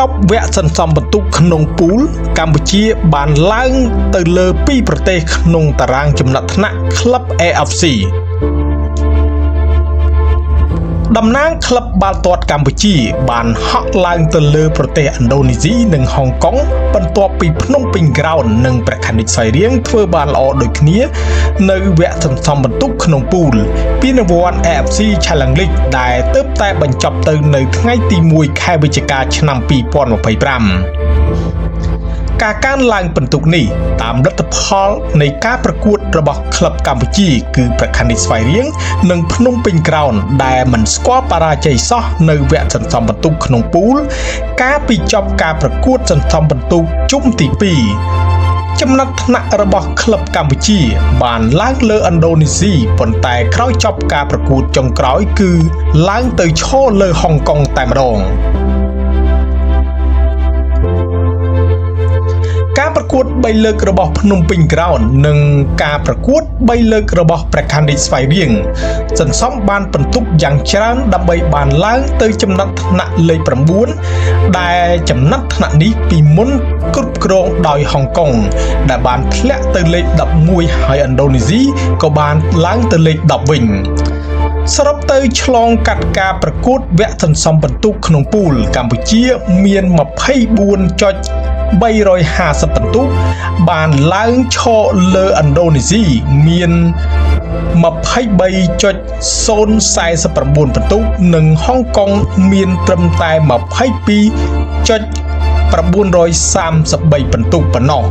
ប់វគ្គសន្សំបន្ទុកក្នុងពូលកម្ពុជាបានឡើងទៅលើ2ប្រទេសក្នុងតារាងចំណាត់ថ្នាក់ក្លឹប AFC តំណាងក្លឹបបាល់ទាត់កម្ពុជាបានហក់ឡើងទៅលើប្រទេសឥណ្ឌូនេស៊ីនិងហុងកុងបន្ទាប់ពីភ្នំពេញក្រោននិងព្រះខ័នរាជស្វាយរៀងធ្វើបានល្អដូចគ្នានៅវគ្គសន្សំបន្ទុកក្នុងពូលពានរង្វាន់ AFC Challenge League ដែលទើបតែបញ្ចប់ទៅនៅថ្ងៃទី1ខែវិច្ឆិកាឆ្នាំ2025ការកើនឡើងពិន្ទុនេះតាមលទ្ធផលនៃការប្រកួតរបស់ក្លឹបកម្ពុជាគឺព្រះខ័នរាជស្វាយរៀងនិងភ្នំពេញក្រោនដែលមិនស្គាល់បរាជ័យសោះនៅវគ្គសន្សំបន្ទុកក្នុងពូលកាលពីចប់ការប្រកួតសន្សំបន្ទុកជុំទី2ចំណាត់ថ្នាក់របស់ក្លឹបកម្ពុជាបានឡើងលើឥណ្ឌូនេស៊ីប៉ុន្តែក្រោយចប់ការប្រកួតចុងក្រោយគឺឡើងទៅឈរលើហុងកុងតែម្ដងការប្រកួត3លើករបស់ភ្នំពេញក្រោននិងការប្រកួត3លើករបស់ព្រះខ័នរាជស្វាយរៀងសន្សំបានពិន្ទុយ៉ាងច្រើនដើម្បីបានឡើងទៅចំណាត់ថ្នាក់លេខ9ដែលចំណាត់ថ្នាក់នេះពីមុនគ្រប់គ្រងដោយហុងកុងដែលបានធ្លាក់ទៅលេខ11ហើយឥណ្ឌូនេស៊ីក៏បានឡើងទៅលេខ10វិញសរុបទៅឆ្លងកាត់ការប្រកួតវគ្គសន្សំបន្ទុកក្នុងពូលកម្ពុជាមាន24.350បន្ទុកបានឡើងឈរលើឥណ្ឌូនេស៊ីមាន23.049បន្ទុកនិងហុងកុងមានត្រឹមតែ22.933បន្ទុកប៉ុណ្ណោះ